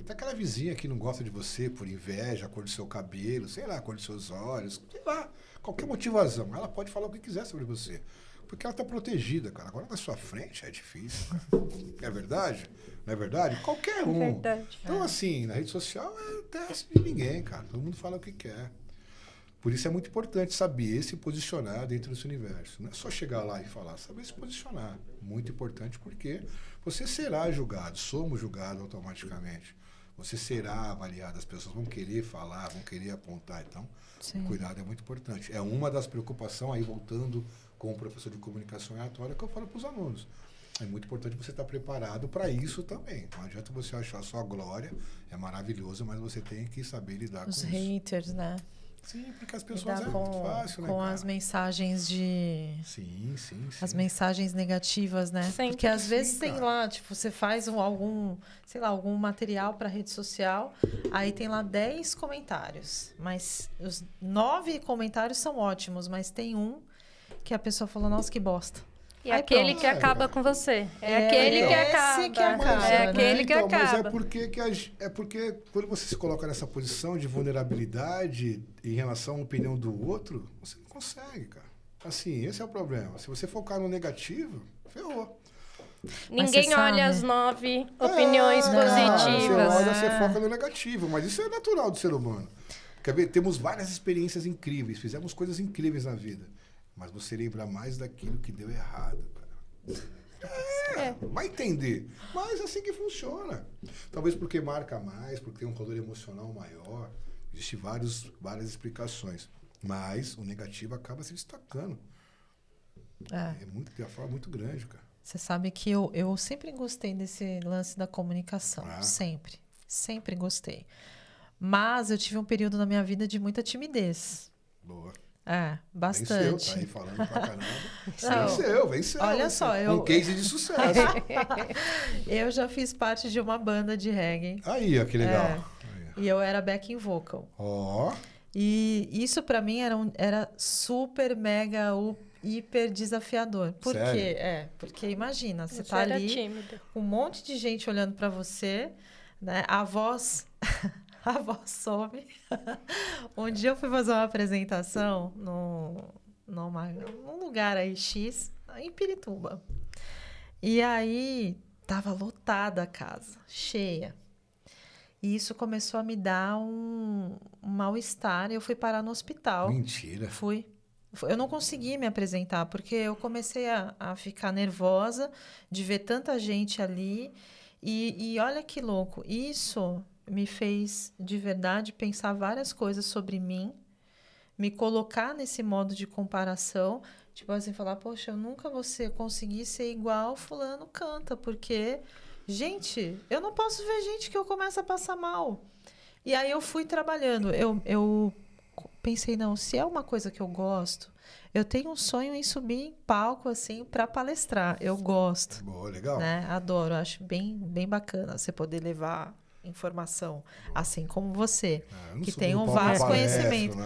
Até aquela vizinha que não gosta de você por inveja, a cor do seu cabelo, sei lá, a cor dos seus olhos, sei lá, qualquer motivação. Ela pode falar o que quiser sobre você. Porque ela está protegida, cara. Agora na sua frente é difícil. É verdade? Não é verdade? Qualquer um.
É verdade.
Então, assim, na rede social é teste de ninguém, cara. Todo mundo fala o que quer. Por isso é muito importante saber se posicionar dentro desse universo. Não é só chegar lá e falar, saber se posicionar. Muito importante porque você será julgado, somos julgados automaticamente. Você será avaliado, as pessoas vão querer falar, vão querer apontar. Então, cuidado é muito importante. É uma das preocupações, aí voltando com o professor de comunicação e oratória, que eu falo para os alunos. É muito importante você estar preparado para isso também. Não adianta você achar só a glória, é maravilhoso, mas você tem que saber lidar com isso.
Os haters, né?
Sim, porque as pessoas
lidar
muito fácil, né,
com
cara?
as mensagens de...
Sim.
As mensagens negativas, né?
Sempre.
Porque às vezes
Sim,
tem
cara.
lá, tipo, você faz algum material para rede social, aí tem lá 10 comentários. Mas os 9 comentários são ótimos, mas tem um que a pessoa falou, nossa, que bosta.
E
Aí
aquele
pronto.
que acaba com você. É
É
aquele que
esse
acaba.
que acaba,
É
né?
aquele que
Então, mas
acaba.
é porque quando você se coloca nessa posição de vulnerabilidade em relação à opinião do outro, você não consegue, cara. Assim, esse é o problema. Se você focar no negativo, ferrou.
Ninguém
você sabe.
olha as 9 opiniões
Cara, você
positivas.
olha, você foca no negativo, mas isso é natural do ser humano. Quer ver? Temos várias experiências incríveis, fizemos coisas incríveis na vida, mas você lembra mais daquilo que deu errado, cara. Vai entender. Mas é assim que funciona. Talvez porque marca mais, porque tem um valor emocional maior. Existem várias explicações. Mas o negativo acaba se destacando. De uma forma muito grande, cara.
Você sabe que eu sempre gostei desse lance da comunicação. Sempre. Sempre gostei. Mas eu tive um período na minha vida de muita timidez.
Boa.
Bastante.
Venceu, tá aí falando pra caramba. Venceu.
Olha só,
Um case de sucesso.
Eu já fiz parte de uma banda de reggae.
Aí, ó, que legal. Aí.
E eu era backing vocal. E isso pra mim era super, mega, hiper desafiador. Por quê? Porque imagina, você tá ali,
tímido.
um monte de gente olhando pra você, né? A voz some. Um dia eu fui fazer uma apresentação num lugar aí X, em Pirituba. E aí tava lotada a casa, cheia. E isso começou a me dar um mal-estar e eu fui parar no hospital.
Mentira.
Fui. Eu não consegui me apresentar, porque eu comecei a ficar nervosa de ver tanta gente ali. E olha que louco, isso me fez, de verdade, pensar várias coisas sobre mim, me colocar nesse modo de comparação, tipo assim, falar, poxa, eu nunca vou conseguir ser igual fulano canta, porque, gente, eu não posso ver gente que eu começo a passar mal. E aí eu fui trabalhando, eu pensei, não, se é uma coisa que eu gosto, eu tenho um sonho em subir em palco, assim, para palestrar. Eu gosto.
Boa, legal.
Né? Adoro, acho bem bacana você poder levar informação, assim como você, que tem um vasto conhecimento.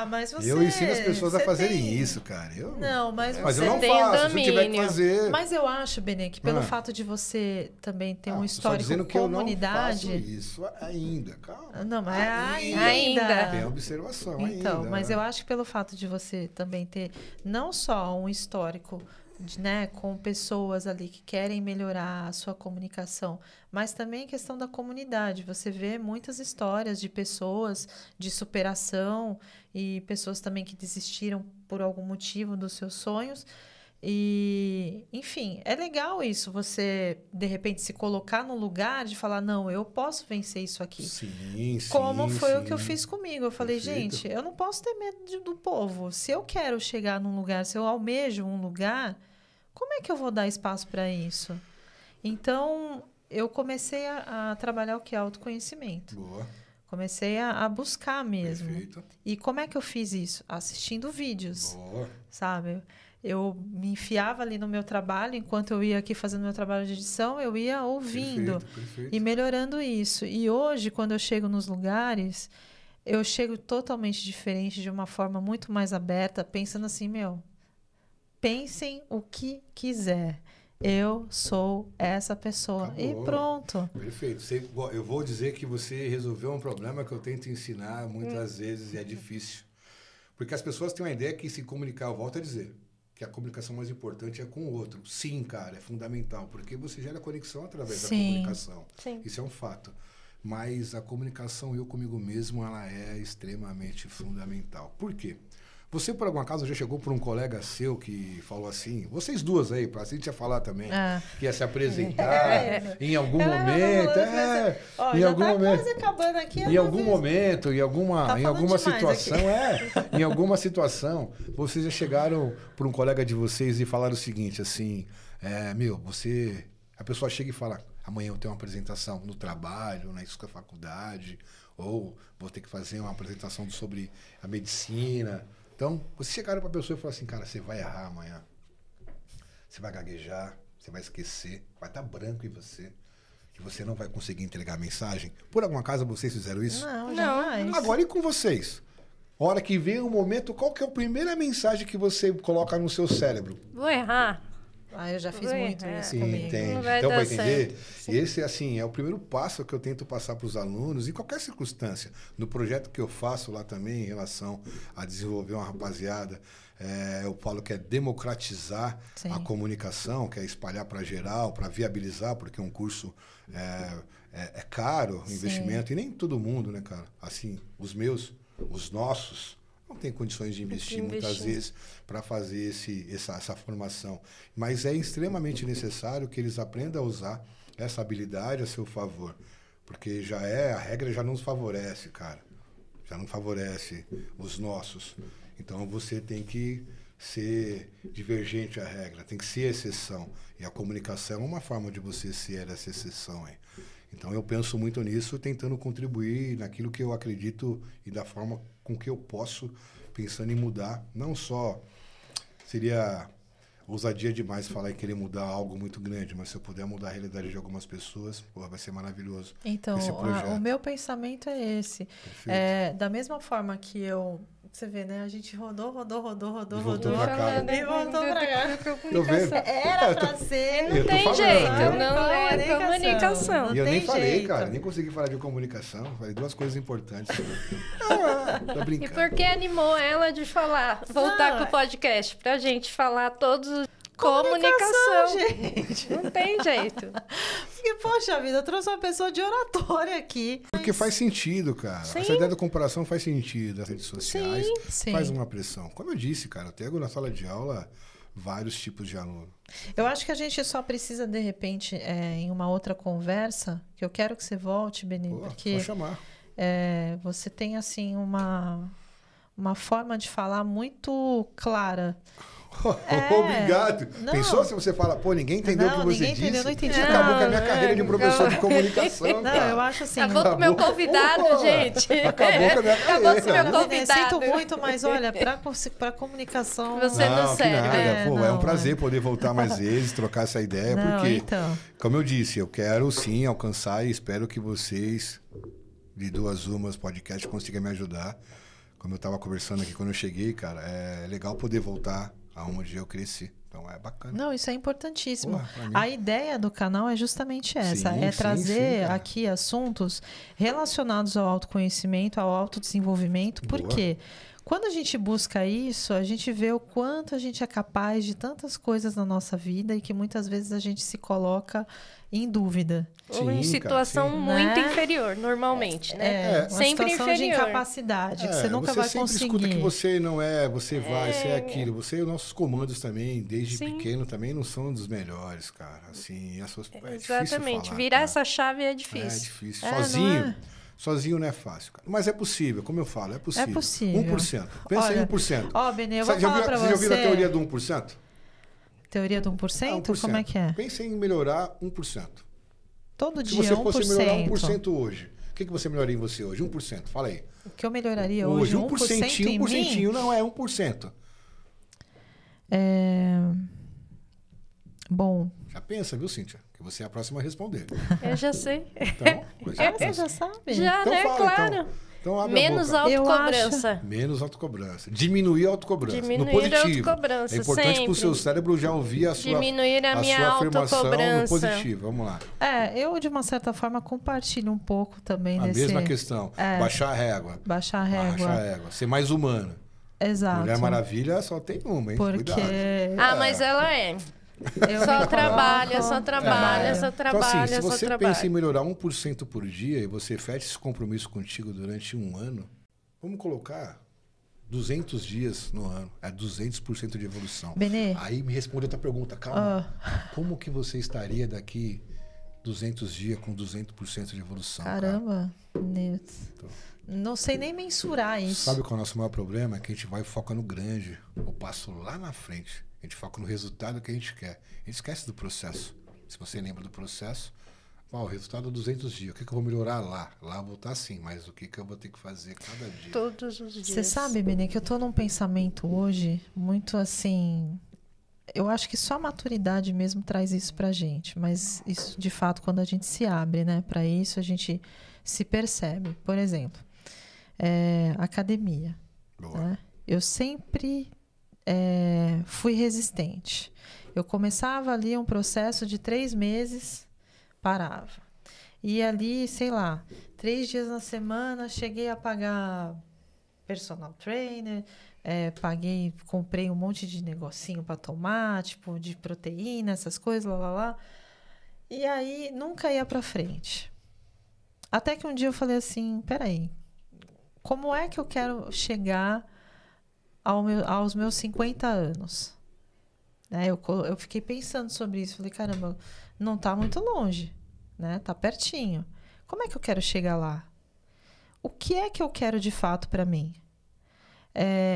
Mas você...
Eu ensino as pessoas a fazerem isso, cara.
Não, mas
eu não faço, se eu tiver que fazer...
Mas eu acho, Benê, que pelo fato de você também ter um histórico com comunidade...
Eu não faço isso ainda, calma.
Não, mas ainda.
Tem observação
então,
ainda.
Mas eu acho que pelo fato de você também ter não só um histórico... né, com pessoas ali que querem melhorar a sua comunicação, mas também a questão da comunidade. Você vê muitas histórias de pessoas de superação e pessoas também que desistiram por algum motivo dos seus sonhos. E, enfim, é legal isso, você, de repente, se colocar no lugar de falar, não, eu posso vencer isso aqui.
Sim,
Como foi o que eu fiz comigo. Eu falei, gente, eu não posso ter medo do povo. Se eu quero chegar num lugar, se eu almejo um lugar, como é que eu vou dar espaço para isso? Então, eu comecei a trabalhar o que é autoconhecimento.
Boa.
Comecei a buscar mesmo.
Perfeito.
E como é que eu fiz isso? Assistindo vídeos.
Boa.
Sabe? Eu me enfiava ali no meu trabalho, enquanto eu ia aqui fazendo meu trabalho de edição, eu ia ouvindo
Perfeito.
e melhorando isso. E hoje, quando eu chego nos lugares, eu chego totalmente diferente, de uma forma muito mais aberta, pensando assim, pensem o que quiser. Eu sou essa pessoa. Acabou. E pronto.
Perfeito. Eu vou dizer que você resolveu um problema que eu tento ensinar muitas vezes e é difícil. Porque as pessoas têm uma ideia que se comunicar, eu volto a dizer, que a comunicação mais importante é com o outro. Sim, cara, é fundamental, porque você gera conexão através da comunicação.
Sim.
Isso é um fato. Mas a comunicação eu comigo mesmo, ela é extremamente fundamental. Por quê? Você, por algum acaso, já chegou por um colega seu que falou assim, vocês duas aí, a gente ia falar também, que ia se apresentar em algum momento. Em algum momento. Quase acabando aqui. Em algum momento, em alguma situação, em alguma situação, vocês já chegaram por um colega de vocês e falaram o seguinte, assim, a pessoa chega e fala, amanhã eu tenho uma apresentação no trabalho, na faculdade, ou vou ter que fazer uma apresentação sobre a medicina. Então, você chegar para a pessoa e falar assim, cara, você vai errar amanhã. Você vai gaguejar, você vai esquecer, vai estar branco em você, que você não vai conseguir entregar a mensagem. Por alguma acaso vocês fizeram isso?
Não, jamais.
Agora e com vocês? A hora que vem o momento, qual que é a primeira mensagem que você coloca no seu cérebro?
Vou errar.
Eu já fiz muito isso comigo.
Entende.
Não vai
Então,
dar
vai entender?
certo.
Esse, assim, é o primeiro passo que eu tento passar para os alunos, em qualquer circunstância. No projeto que eu faço lá também, em relação a desenvolver uma rapaziada, eu falo que é democratizar a comunicação, que é espalhar para geral, para viabilizar, porque um curso é caro, investimento, e nem todo mundo, né, cara? Assim, os nossos, não tem condições de investir muitas vezes para fazer essa formação. Mas é extremamente necessário que eles aprendam a usar essa habilidade a seu favor. Porque a regra já não nos favorece, cara. Já não favorece os nossos. Então você tem que ser divergente à regra, tem que ser exceção. E a comunicação é uma forma de você ser essa exceção aí. Então eu penso muito nisso, tentando contribuir naquilo que eu acredito e da forma com que eu posso, pensando em mudar. Não só seria ousadia demais falar em querer mudar algo muito grande, mas se eu puder mudar a realidade de algumas pessoas, vai ser maravilhoso.
Então, o meu pensamento é esse. Da mesma forma que você vê, né? A gente rodou.
Voltou pra cá.
E voltou pra cá.
Eu vendo.
Era pra ser.
Não tem jeito, não é comunicação.
E eu nem falei, cara, nem consegui falar de comunicação. Falei duas coisas importantes. Tá brincando.
E por que animou ela de voltar com o podcast? Pra gente falar todos os... Comunicação,
gente.
Não tem jeito.
Porque, poxa vida, eu trouxe uma pessoa de oratória aqui.
Porque faz sentido, cara.
Sim.
Essa ideia da comparação faz sentido. As redes sociais
Sim.
faz uma pressão. Como eu disse, cara, eu tenho na sala de aula vários tipos de aluno.
Eu acho que a gente só precisa, de repente, em uma outra conversa, que eu quero que você volte, Benê, porque
Só chamar.
você tem, assim, uma forma de falar muito clara.
Obrigado.
Não.
Pensou se você fala, ninguém entendeu o que você disse?
Entendeu, não entendi.
Acabou com a minha carreira de professor de comunicação,
Não,
cara.
eu acho assim...
Acabou com o meu convidado, gente.
Acabou com a minha carreira.
Acabou com o meu convidado.
Sinto muito, mas olha, pra comunicação...
Você não serve.
É um prazer poder voltar mais vezes, trocar essa ideia, porque, como eu disse, eu quero sim alcançar e espero que vocês, de Duas Umas Podcast, consigam me ajudar. Como eu estava conversando aqui quando eu cheguei, cara, é legal poder voltar aonde eu cresci. Então é bacana.
Não, isso é importantíssimo. A ideia do canal é justamente essa, trazer aqui assuntos relacionados ao autoconhecimento, ao autodesenvolvimento. Por quê? Quando a gente busca isso, a gente vê o quanto a gente é capaz de tantas coisas na nossa vida e que muitas vezes a gente se coloca em dúvida.
Ou em situação muito inferior, normalmente, né?
Sempre
inferior.
De incapacidade, que você nunca vai conseguir.
Você escuta que você não você você é aquilo. Os nossos comandos também, desde pequeno, também não são dos melhores, cara. Assim,
exatamente.
Falar,
virar
cara.
essa chave é difícil.
É difícil. Sozinho não é fácil, cara. Mas é possível, como eu falo, é possível.
É possível.
1%. Pensa em 1%.
Ó, Benê, eu vou falar pra você.
Você já ouviu a teoria do 1%?
Teoria do 1%? Como é que é?
Pense em melhorar 1%.
Todo dia, 1%.
Se você fosse melhorar 1% hoje, o que você melhoraria em você hoje? 1%, fala aí.
O que eu melhoraria hoje? 1% em mim?
Não, é 1%.
Bom.
Já pensa, viu, Cíntia? Que você é a próxima a responder.
Eu já sei.
Então,
você já sabe?
Já,
então
né?
Fala,
claro.
Então abre
menos
a boca.
autocobrança.
Menos autocobrança. Diminuir a autocobrança.
Diminuir
no positivo.
a autocobrança,
é importante
sempre.
Para o seu cérebro já ouvir a sua,
diminuir a minha
sua afirmação
autocobrança.
no positivo. Vamos lá.
Eu, de uma certa forma, compartilho um pouco também
a
desse...
mesma questão. Baixar a régua.
Baixar a régua.
Ser mais humana.
Exato.
Mulher Maravilha só tem uma, hein?
Porque...
Cuidado.
Mas ela é... Só trabalha.
Então, assim, se você pensa em melhorar 1% por dia e você fecha esse compromisso contigo durante um ano, vamos colocar 200 dias no ano. É 200% de evolução.
Benê.
Aí me responde outra pergunta. Calma. Como que você estaria daqui 200 dias com 200% de evolução?
Caramba. Não sei nem mensurar isso.
Sabe qual é o nosso maior problema? É que a gente vai e foca no grande. Eu passo lá na frente. A gente foca no resultado que a gente quer. A gente esquece do processo. Se você lembra do processo, O resultado 200 dias. O que eu vou melhorar lá? Lá eu vou estar assim, mas o que eu vou ter que fazer cada dia?
Todos os dias.
Você sabe, Beni, que eu tô num pensamento hoje muito assim... Eu acho que só a maturidade mesmo traz isso pra gente. Mas isso, de fato, quando a gente se abre, né? Pra isso, a gente se percebe. Por exemplo, academia. Né? Eu sempre fui resistente. Eu começava ali um processo de 3 meses, parava. E ali, sei lá, 3 dias na semana, cheguei a pagar personal trainer... comprei um monte de negocinho para tomar, tipo, de proteína, essas coisas, lá. E aí, nunca ia para frente. Até que um dia eu falei assim, peraí, como é que eu quero chegar aos meus 50 anos? Né? Eu fiquei pensando sobre isso, falei, caramba, não tá muito longe, né? Tá pertinho. Como é que eu quero chegar lá? O que é que eu quero de fato para mim?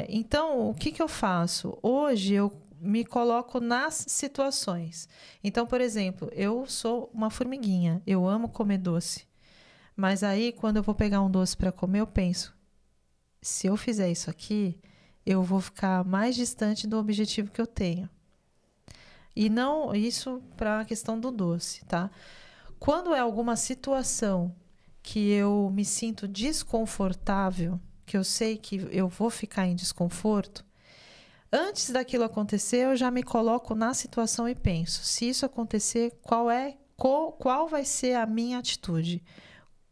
Então, o que eu faço? Hoje, eu me coloco nas situações. Então, por exemplo, eu sou uma formiguinha. Eu amo comer doce. Mas aí, quando eu vou pegar um doce para comer, eu penso, se eu fizer isso aqui, eu vou ficar mais distante do objetivo que eu tenho. E não isso para a questão do doce, tá? Quando é alguma situação que eu me sinto desconfortável, que eu sei que eu vou ficar em desconforto, antes daquilo acontecer, eu já me coloco na situação e penso, se isso acontecer, qual vai ser a minha atitude?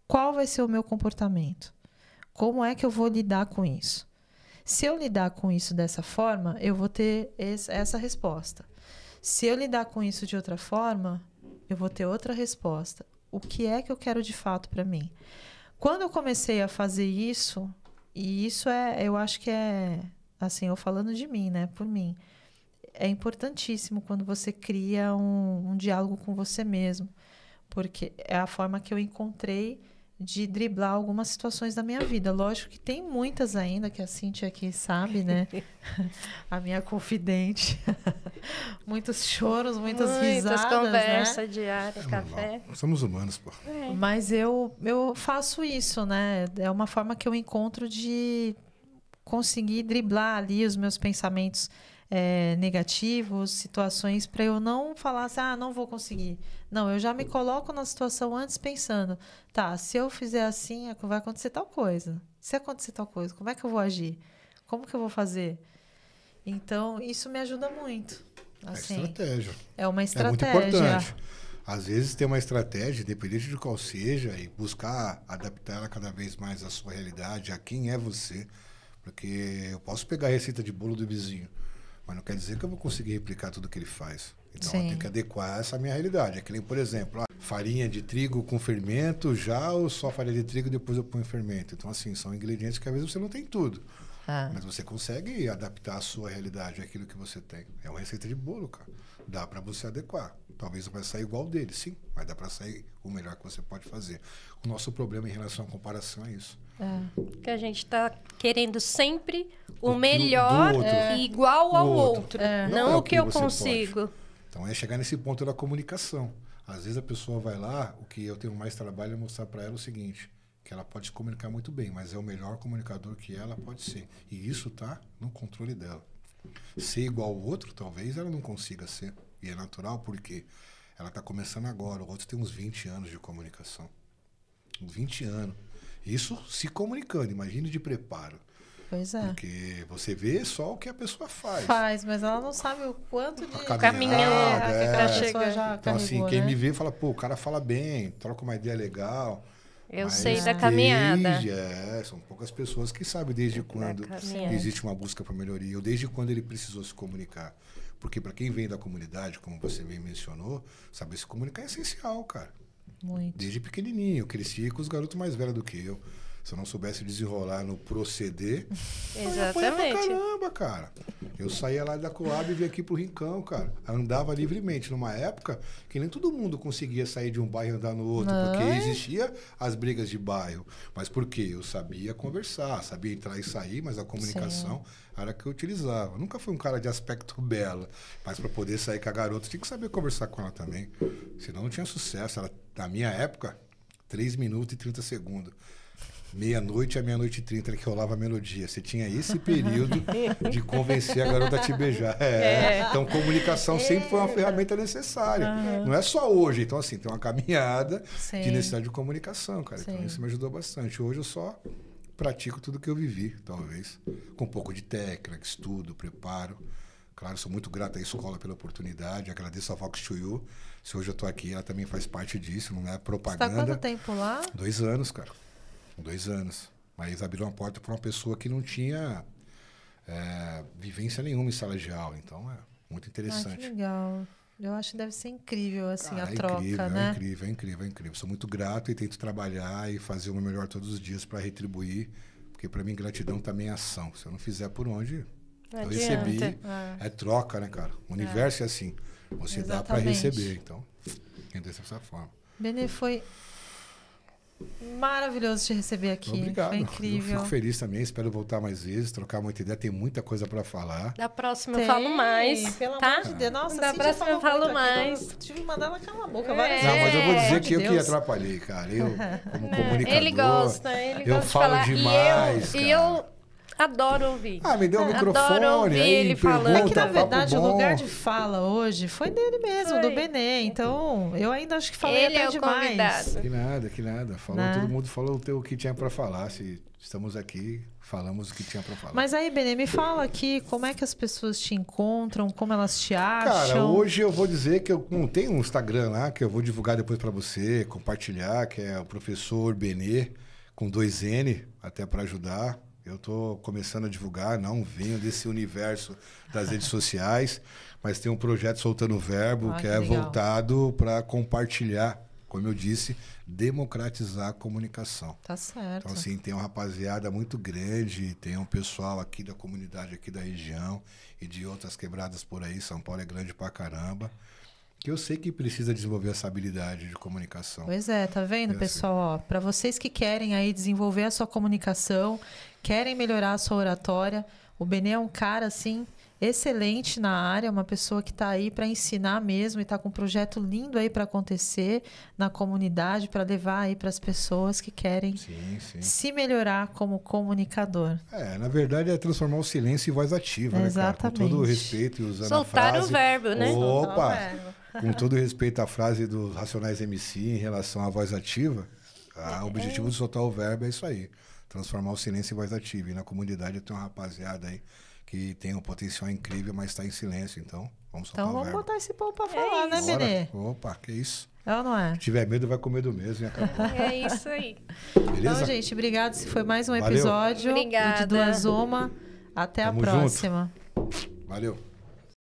Qual vai ser o meu comportamento? Como é que eu vou lidar com isso? Se eu lidar com isso dessa forma, eu vou ter essa resposta. Se eu lidar com isso de outra forma, eu vou ter outra resposta. O que é que eu quero de fato para mim? Quando eu comecei a fazer isso, e isso eu acho que assim, eu falando de mim, né, por mim, é importantíssimo quando você cria um diálogo com você mesmo, porque é a forma que eu encontrei de driblar algumas situações da minha vida. Lógico que tem muitas ainda, que a Cíntia aqui sabe, né? A minha confidente. Muitos choros, muitas risadas,
conversas,
né?
diárias, café.
Nós somos humanos, pô.
Mas eu faço isso, né? É uma forma que eu encontro de conseguir driblar ali os meus pensamentos negativos, situações, para eu não falar assim, não vou conseguir. Não, eu já me coloco na situação antes pensando, tá, se eu fizer assim, vai acontecer tal coisa. Se acontecer tal coisa, como é que eu vou agir? Como que eu vou fazer? Então, isso me ajuda muito. Assim,
estratégia.
É uma estratégia.
É muito importante. Às vezes ter uma estratégia, independente de qual seja, e buscar adaptar ela cada vez mais à sua realidade, a quem é você. Porque eu posso pegar a receita de bolo do vizinho, mas não quer dizer que eu vou conseguir replicar tudo que ele faz. Então, eu tenho que adequar essa minha realidade. É que nem, por exemplo, farinha de trigo com fermento, já ou só farinha de trigo e depois eu ponho fermento. Então, assim, são ingredientes que às vezes você não tem tudo. Mas você consegue adaptar a sua realidade àquilo que você tem. É uma receita de bolo, cara. Dá para você adequar. Talvez não vai sair igual dele, sim, mas dá para sair o melhor que você pode fazer. O nosso problema em relação à comparação é isso.
Que a gente está querendo sempre o melhor e igual ao outro. Não o que eu consigo.
Pode. Então é chegar nesse ponto da comunicação. Às vezes a pessoa vai lá, o que eu tenho mais trabalho é mostrar para ela o seguinte, que ela pode se comunicar muito bem, mas é o melhor comunicador que ela pode ser. E isso tá no controle dela. Ser igual ao outro, talvez ela não consiga ser. E é natural porque ela está começando agora. O outro tem uns 20 anos de comunicação. Uns 20 anos. Isso se comunicando, imagine de preparo.
Pois é.
Porque você vê só o que a pessoa faz.
Mas ela não sabe o quanto de
caminhão
para chegar. Já
então,
carregou,
assim, quem
né?
me vê fala, pô, o cara fala bem, troca uma ideia legal.
Eu sei da caminhada.
São poucas pessoas que sabem desde quando existe uma busca por melhoria, ou desde quando ele precisou se comunicar. Porque para quem vem da comunidade, como você bem mencionou, saber se comunicar é essencial, cara.
Muito.
Desde pequenininho, eu cresci com os garotos mais velhos do que eu. Se eu não soubesse desenrolar no proceder,
exatamente.
pra caramba, cara. Eu saía lá da Coab e vinha aqui pro Rincão, cara. Andava livremente. Numa época que nem todo mundo conseguia sair de um bairro e andar no outro, porque existia as brigas de bairro. Mas por quê? Eu sabia conversar, sabia entrar e sair, mas a comunicação era a que eu utilizava. Eu nunca fui um cara de aspecto belo, mas para poder sair com a garota, tinha que saber conversar com ela também. Senão não tinha sucesso. Ela, na minha época, 3 minutos e 30 segundos. Meia-noite a meia-noite e 30 que rolava a melodia. Você tinha esse período de convencer a garota a te beijar. Então, comunicação sempre foi uma ferramenta necessária. Não é só hoje. Então, assim, tem uma caminhada de necessidade de comunicação, cara. Então, isso me ajudou bastante. Hoje eu só pratico tudo que eu vivi, talvez. Com um pouco de técnica, estudo, preparo. Claro, sou muito grato à escola pela oportunidade. Agradeço a Vox to You. Se hoje eu tô aqui, ela também faz parte disso. Não é propaganda.
Você tá quanto tempo lá?
2 anos, cara. 2 anos. Mas abriu uma porta para uma pessoa que não tinha vivência nenhuma em sala de aula. Então, é muito interessante.
Que legal. Eu acho que deve ser incrível, assim, a troca,
incrível,
né?
É incrível. Sou muito grato e tento trabalhar e fazer o meu melhor todos os dias para retribuir. Porque, para mim, gratidão também é ação. Se eu não fizer por onde eu recebi, é troca, né, cara? O universo é assim. Você dá para receber. Então, entender dessa forma.
Benê, foi maravilhoso te receber aqui.
Obrigado.
Foi incrível.
Eu fico feliz também, espero voltar mais vezes, trocar muita ideia, tem muita coisa para falar.
Da próxima eu falo mais,
pelo
tá?
amor de Deus. Nossa,
da próxima eu falo mais.
Tive que mandar ela calar a boca várias
Não,
vezes.
mas eu vou dizer que eu que atrapalhei, cara. Eu, como comunicador,
ele gosta
eu
de
falo
falar.
demais,
E eu adoro ouvir.
Me deu o microfone,
adoro ouvir
aí
ele falando.
É que, na verdade, o
bom.
lugar de fala hoje foi dele mesmo, do Benê. Então, eu ainda acho que falei
ele
até
é o
demais.
convidado.
Que nada. Falou, todo mundo falou o que tinha para falar. Se estamos aqui, falamos o que tinha para falar.
Mas aí, Benê, me fala aqui como é que as pessoas te encontram, como elas te acham.
Cara, hoje eu vou dizer que eu tenho um Instagram lá, que eu vou divulgar depois para você, compartilhar, que é o Professor Benê, com 2 N, até para ajudar. Eu estou começando a divulgar, não venho desse universo das redes sociais, mas tem um projeto Soltando Verbo, que é
legal.
voltado para compartilhar, como eu disse, democratizar a comunicação.
Tá certo.
Então, assim, tem uma rapaziada muito grande, tem um pessoal aqui da comunidade, aqui da região e de outras quebradas por aí. São Paulo é grande pra caramba. Que eu sei que precisa desenvolver essa habilidade de comunicação.
Pois é, tá vendo, pessoal? Para vocês que querem aí desenvolver a sua comunicação, querem melhorar a sua oratória, o Benê é um cara, assim, excelente na área, uma pessoa que está aí para ensinar mesmo e está com um projeto lindo aí para acontecer na comunidade, para levar aí para as pessoas que querem se melhorar como comunicador.
Na verdade é transformar o silêncio em voz ativa,
exatamente.
Né, cara? Com todo o respeito e usando
soltar
a frase...
o verbo, né?
Opa! Com todo o respeito à frase dos Racionais MC em relação à voz ativa, o objetivo de soltar o verbo é isso aí, transformar o silêncio em voz ativa. E na comunidade tem uma rapaziada aí que tem um potencial incrível, mas está em silêncio, então vamos soltar o verbo.
Então vamos botar esse povo para falar, né, Benê?
Opa, que isso.
É ou não é?
Se tiver medo, vai com medo mesmo e acabou.
É isso aí.
Beleza?
Então, gente, obrigado. Esse foi mais um episódio de Duas Uma. Até a próxima.
Valeu.